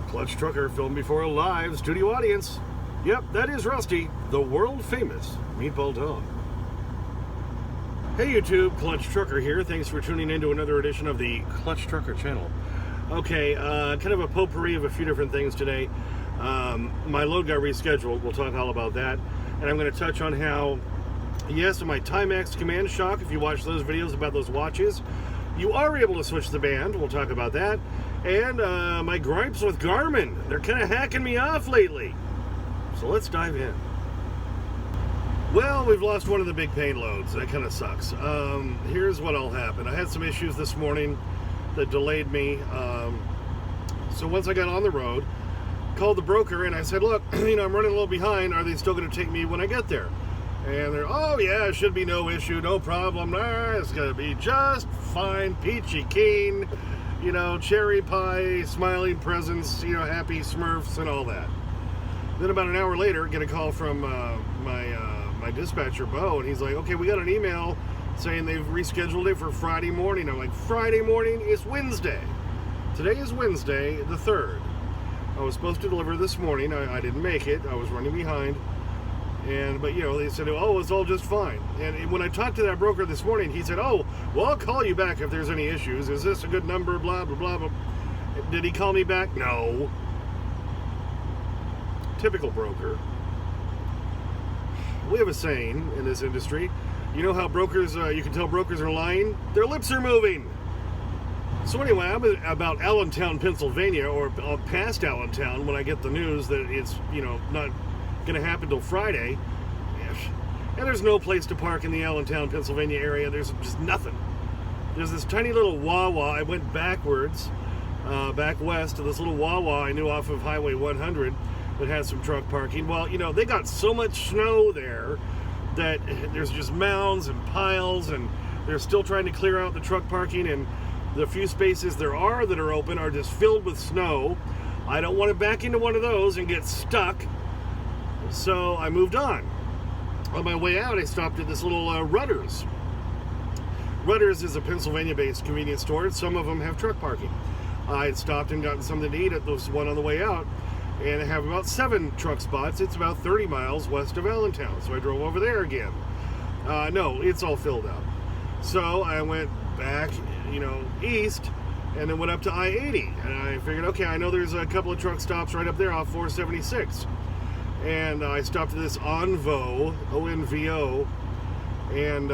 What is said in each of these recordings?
Clutch Trucker filmed before a live studio audience. Yep, that is Rusty, the world-famous meatball dog. Hey YouTube, Clutch Trucker here. Thanks for tuning in to another edition of the Clutch Trucker channel. Okay, kind of a potpourri of a few different things today. My load got rescheduled. We'll talk all about that. And I'm going to touch on how, yes, my Timex Command Shock, if you watch those videos about those watches, you are able to switch the band. We'll talk about that. And my gripes with Garmin. They're kind of hacking me off lately. So let's dive in. Well, we've lost one of the big paint loads. That kind of sucks. Here's what all happened. I had some issues this morning that delayed me. So once I got on the road, called the broker and I said, look, I'm running a little behind. Are they still going to take me when I get there? And they're, oh yeah, it should be no issue, no problem. It's going to be just fine, peachy keen, cherry pie, smiling presents, happy Smurfs and all that. Then about an hour later, get a call from my dispatcher, Bo, and he's like, okay, we got an email saying they've rescheduled it for Friday morning. I'm like, Friday morning? It's Wednesday. Today is Wednesday, the 3rd. I was supposed to deliver this morning. I didn't make it. I was running behind. But they said, oh, it's all just fine. And when I talked to that broker this morning, he said, oh, well, I'll call you back if there's any issues. Is this a good number? Blah, blah, blah, blah. Did he call me back? No. Typical broker. We have a saying in this industry. You know how brokers, you can tell brokers are lying? Their lips are moving. So anyway, I'm about Allentown, Pennsylvania, or past Allentown when I get the news that it's, not going to happen till Friday. And there's no place to park in the Allentown, Pennsylvania area. There's just nothing. There's this tiny little Wawa. I went backwards, back west to this little Wawa I knew off of Highway 100 that has some truck parking. Well, they got so much snow there that there's just mounds and piles, and they're still trying to clear out the truck parking, and the few spaces there are that are open are just filled with snow. I don't want to back into one of those and get stuck, so I moved on. On my way out, I stopped at this little Rutter's. Rutter's is a Pennsylvania-based convenience store. Some of them have truck parking. I had stopped and gotten something to eat at this one on the way out, and I have about 7 truck spots. It's about 30 miles west of Allentown, so I drove over there again. No, it's all filled up. So I went back, east, and then went up to I-80. And I figured, okay, I know there's a couple of truck stops right up there off 476. And I stopped at this Onvo, O-N-V-O, and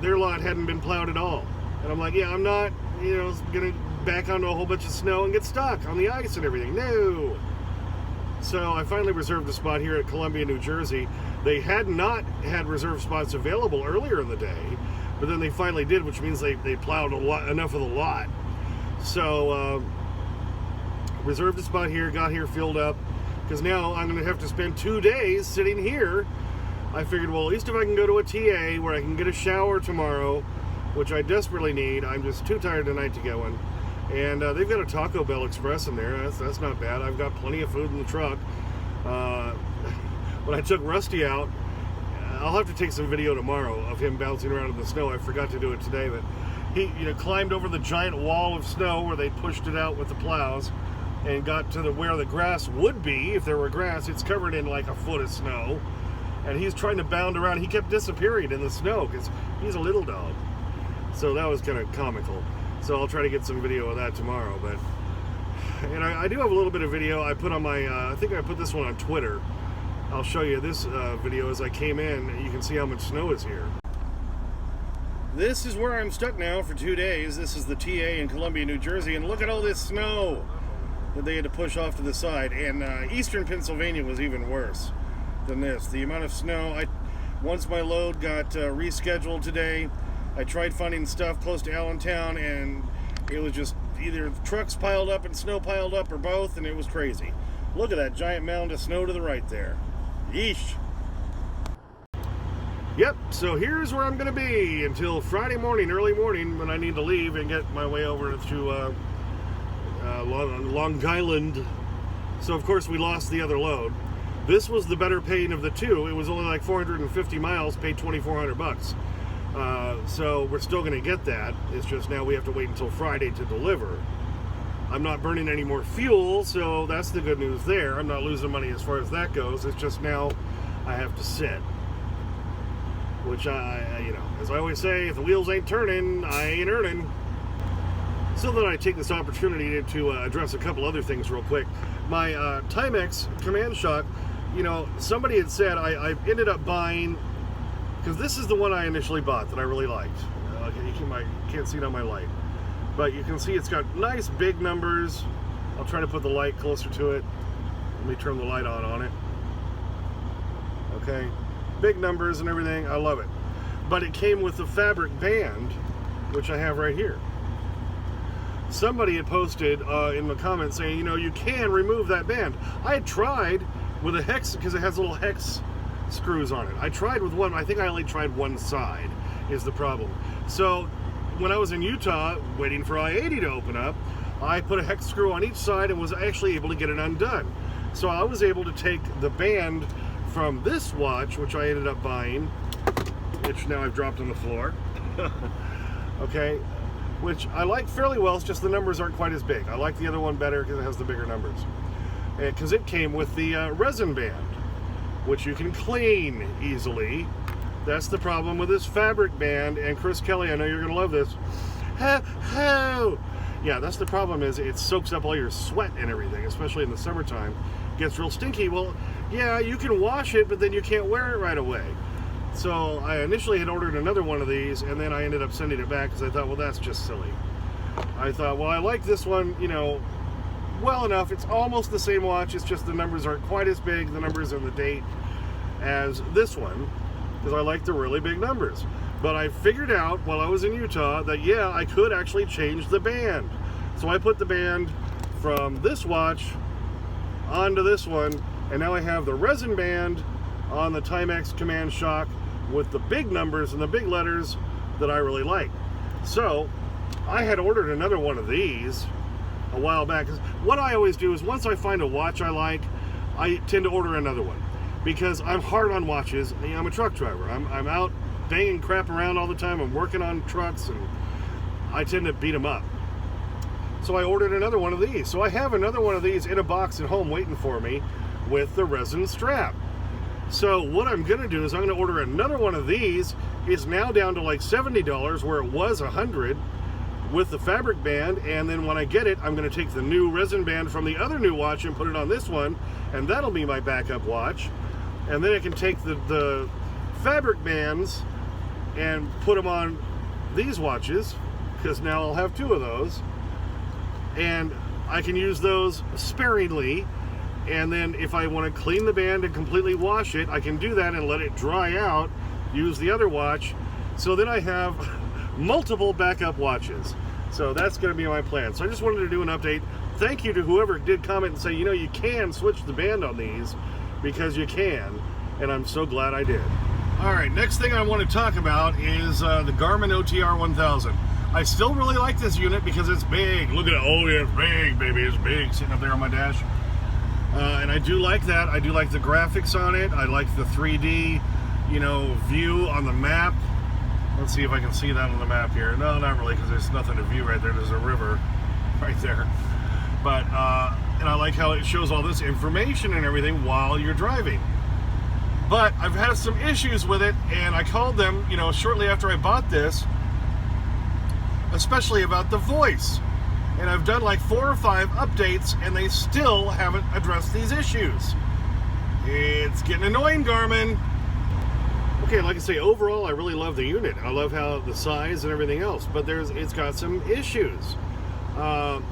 their lot hadn't been plowed at all. And I'm like, yeah, I'm not, going to back onto a whole bunch of snow and get stuck on the ice and everything. No. So I finally reserved a spot here at Columbia, New Jersey. They had not had reserved spots available earlier in the day, but then they finally did, which means they plowed enough of the lot. So reserved a spot here, got here filled up, because now I'm going to have to spend 2 days sitting here. I figured, well, at least if I can go to a TA where I can get a shower tomorrow, which I desperately need. I'm just too tired tonight to get one. And they've got a Taco Bell Express in there. That's not bad. I've got plenty of food in the truck. When I took Rusty out, I'll have to take some video tomorrow of him bouncing around in the snow. I forgot to do it today, but he climbed over the giant wall of snow where they pushed it out with the plows and got to where the grass would be. If there were grass, it's covered in like a foot of snow. And he's trying to bound around. He kept disappearing in the snow because he's a little dog. So that was kind of comical. So I'll try to get some video of that tomorrow. And I do have a little bit of video I put on my, I think I put this one on Twitter. I'll show you this video as I came in. You can see how much snow is here. This is where I'm stuck now for 2 days. This is the TA in Columbia, New Jersey. And look at all this snow that they had to push off to the side. And eastern Pennsylvania was even worse than this. The amount of snow, once my load got rescheduled today, I tried finding stuff close to Allentown, and it was just either trucks piled up and snow piled up, or both, and it was crazy. Look at that giant mound of snow to the right there. Yeesh. Yep, so here's where I'm going to be until Friday morning, early morning, when I need to leave and get my way over to Long Island. So, of course, we lost the other load. This was the better paying of the two. It was only like 450 miles, paid $2,400. So we're still going to get that. It's just now we have to wait until Friday to deliver. I'm not burning any more fuel, so that's the good news there. I'm not losing money as far as that goes. It's just now I have to sit. Which as I always say, if the wheels ain't turning, I ain't earning. So then I take this opportunity to address a couple other things real quick. My Timex command shock, somebody had said I ended up buying, because this is the one I initially bought that I really liked. You can't see it on my light, but you can see it's got nice big numbers. I'll try to put the light closer to it. Let me turn the light on it. Okay, big numbers and everything. I love it. But it came with the fabric band, which I have right here. Somebody had posted in the comments saying, you can remove that band. I had tried with a hex, because it has little hex screws on it. I tried with one. I think I only tried one side is the problem. So when I was in Utah waiting for I-80 to open up, I put a hex screw on each side and was actually able to get it undone. So I was able to take the band from this watch, which I ended up buying, which now I've dropped on the floor. Okay, which I like fairly well. It's just the numbers aren't quite as big. I like the other one better because it has the bigger numbers. Because it came with the resin band, which you can clean easily. That's the problem with this fabric band. And Chris Kelly, I know you're going to love this. Yeah, that's the problem, is it soaks up all your sweat and everything, especially in the summertime. It gets real stinky. Well, yeah, you can wash it, but then you can't wear it right away. So I initially had ordered another one of these, and then I ended up sending it back because I thought, well, that's just silly. I thought, well, I like this one, well enough. It's almost the same watch. It's just the numbers aren't quite as big, the numbers and the date, as this one, because I like the really big numbers. But I figured out while I was in Utah that, yeah, I could actually change the band. So I put the band from this watch onto this one, and now I have the resin band on the Timex Command Shock with the big numbers and the big letters that I really like. So I had ordered another one of these a while back. What I always do is once I find a watch I like, I tend to order another one, because I'm hard on watches. I'm a truck driver. I'm out banging crap around all the time. I'm working on trucks, and I tend to beat them up. So I ordered another one of these. So I have another one of these in a box at home waiting for me with the resin strap. So what I'm going to do is I'm going to order another one of these. It's now down to like $70 where it was $100 with the fabric band. And then when I get it, I'm going to take the new resin band from the other new watch and put it on this one, and that'll be my backup watch. And then I can take the fabric bands and put them on these watches, because now I'll have two of those, and I can use those sparingly. And then if I want to clean the band and completely wash it, I can do that and let it dry out, use the other watch. So then I have multiple backup watches. So that's going to be my plan. So I just wanted to do an update. Thank you to whoever did comment and say, you can switch the band on these, because you can, and I'm so glad I did. All right, next thing I want to talk about is the Garmin OTR 1000. I still really like this unit because it's big. Look at it. Oh, yeah, it's big, baby. It's big, sitting up there on my dash. And I do like that. I do like the graphics on it. I like the 3D, view on the map. Let's see if I can see that on the map here. No, not really, because there's nothing to view right there. There's a river right there. But, and I like how it shows all this information and everything while you're driving. But I've had some issues with it, and I called them, shortly after I bought this, especially about the voice. And I've done like 4 or 5 updates, and they still haven't addressed these issues. It's getting annoying, Garmin. Okay, like I say, overall, I really love the unit. I love how the size and everything else, but it's got some issues.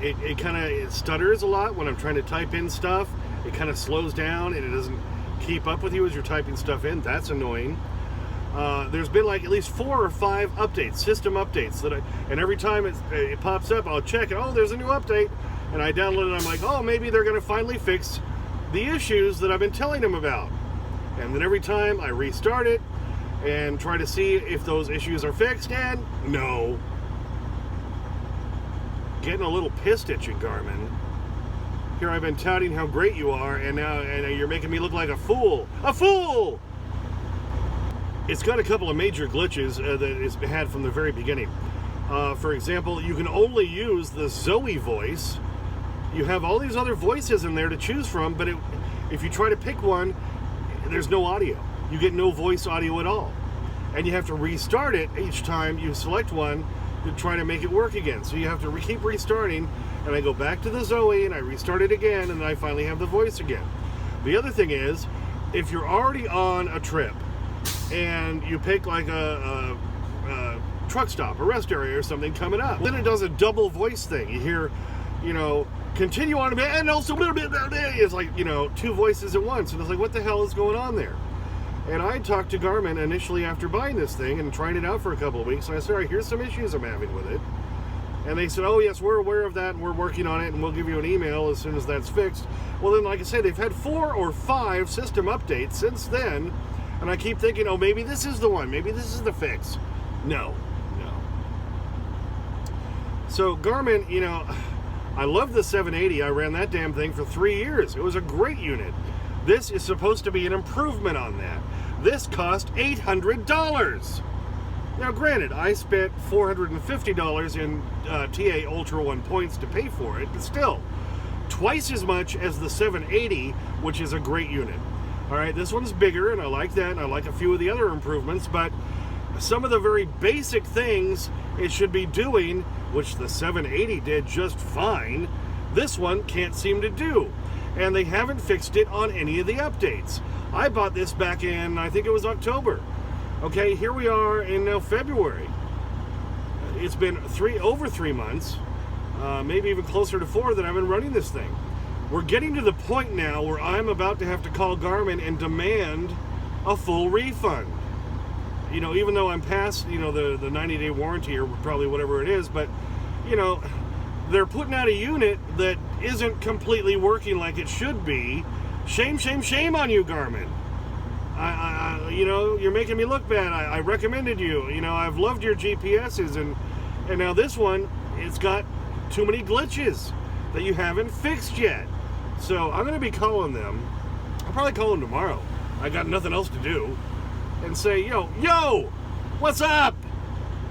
It kind of stutters a lot when I'm trying to type in stuff. It kind of slows down, and it doesn't keep up with you as you're typing stuff in. That's annoying. There's been like at least 4 or 5 updates, system updates, and every time it pops up, I'll check it. Oh, there's a new update, and I download it. I'm like, oh, maybe they're going to finally fix the issues that I've been telling them about. And then every time I restart it and try to see if those issues are fixed, and no. Getting a little pissed at you, Garmin. Here I've been touting how great you are, and now you're making me look like a fool. A fool! It's got a couple of major glitches that it's had from the very beginning. For example, you can only use the Zoe voice you have all these other voices in there to choose from, but if you try to pick one, there's no audio. You get no voice audio at all. And you have to restart it each time you select one to try to make it work again. So you have to keep restarting, and I go back to the Zoe and I restart it again, and then I finally have the voice again. The other thing is, if you're already on a trip and you pick like a truck stop, a rest area or something coming up, then it does a double voice thing. You hear, continue on a bit, and also a little bit, it's like, two voices at once, and it's like, what the hell is going on there? And I talked to Garmin initially after buying this thing and trying it out for a couple of weeks, and I said, all right, here's some issues I'm having with it. And they said, oh yes, we're aware of that, and we're working on it, and we'll give you an email as soon as that's fixed. Well then, like I said, they've had 4 or 5 system updates since then, and I keep thinking, oh, maybe this is the one, maybe this is the fix. No. So Garmin, I love the 780. I ran that damn thing for 3 years. It was a great unit. This is supposed to be an improvement on that. This cost $800. Now, granted, I spent $450 in TA Ultra 1 points to pay for it, but still, twice as much as the 780, which is a great unit. All right, this one's bigger, and I like that, and I like a few of the other improvements, but some of the very basic things it should be doing, which the 780 did just fine, this one can't seem to do. And they haven't fixed it on any of the updates. I bought this back in, I think it was October. Okay, here we are in now February. It's been over 3 months, maybe even closer to 4 that I've been running this thing. We're getting to the point now where I'm about to have to call Garmin and demand a full refund. Even though I'm past, the 90-day warranty or probably whatever it is, but, they're putting out a unit that isn't completely working like it should be. Shame, shame, shame on you, Garmin. You're making me look bad. I recommended you. I've loved your GPSs, and now this one, it's got too many glitches that you haven't fixed yet. So I'm going to be calling them. I'll probably call them tomorrow. I got nothing else to do. And say, yo, what's up?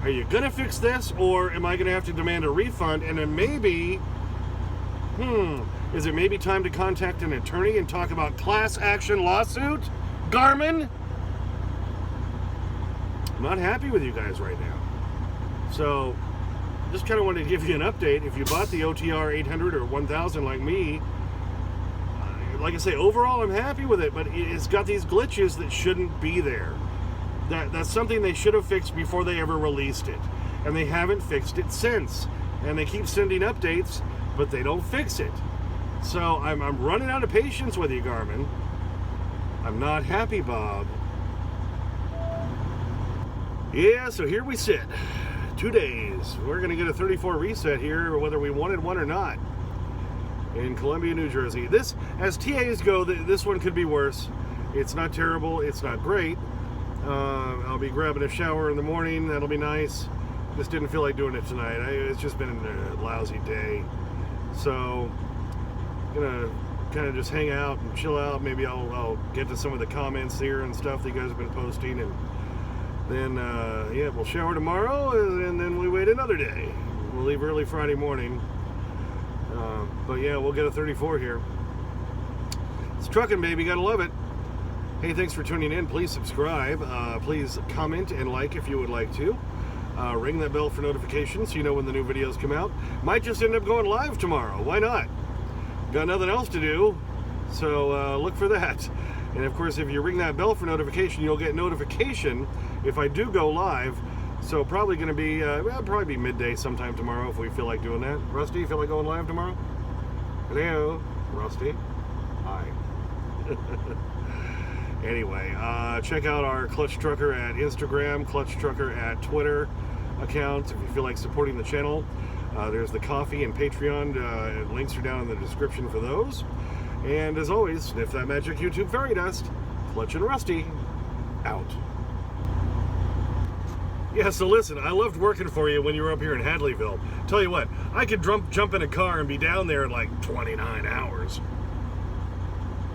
Are you going to fix this, or am I going to have to demand a refund? And then maybe, is it maybe time to contact an attorney and talk about class action lawsuit? Garmin? I'm not happy with you guys right now. So, just kind of wanted to give you an update. If you bought the OTR 800 or 1000 like me, like I say, overall I'm happy with it, but it's got these glitches that shouldn't be there. That's something they should have fixed before they ever released it. And they haven't fixed it since. And they keep sending updates, but they don't fix it. So I'm running out of patience with you, Garmin. I'm not happy, Bob. Yeah, so here we sit. 2 days. We're going to get a 34 reset here, whether we wanted one or not, in Columbia, New Jersey. This, as TAs go, this one could be worse. It's not terrible. It's not great. I'll be grabbing a shower in the morning. That'll be nice. Just didn't feel like doing it tonight. It's just been a lousy day. So, gonna kind of just hang out and chill out. Maybe I'll get to some of the comments here and stuff that you guys have been posting, and then we'll shower tomorrow, and then we wait another day. We'll leave early Friday morning. But yeah, we'll get a 34 here. It's trucking, baby. Gotta love it. Hey, thanks for tuning in. Please subscribe. Please comment and like if you would like to. Ring that bell for notifications so you know when the new videos come out. Might just end up going live tomorrow. Why not? Got nothing else to do, so look for that. And of course, if you ring that bell for notification, you'll get notification if I do go live. So probably going to be, probably be midday sometime tomorrow if we feel like doing that. Rusty, you feel like going live tomorrow? Hello, Rusty. Hi. Anyway, check out our Clutch Trucker at Instagram, Clutch Trucker at Twitter accounts if you feel like supporting the channel. There's the coffee and Patreon. Links are down in the description for those. And as always, sniff that magic YouTube fairy dust. Clutch and Rusty, out. Yeah, so listen, I loved working for you when you were up here in Hadleyville. Tell you what, I could jump in a car and be down there in like 29 hours.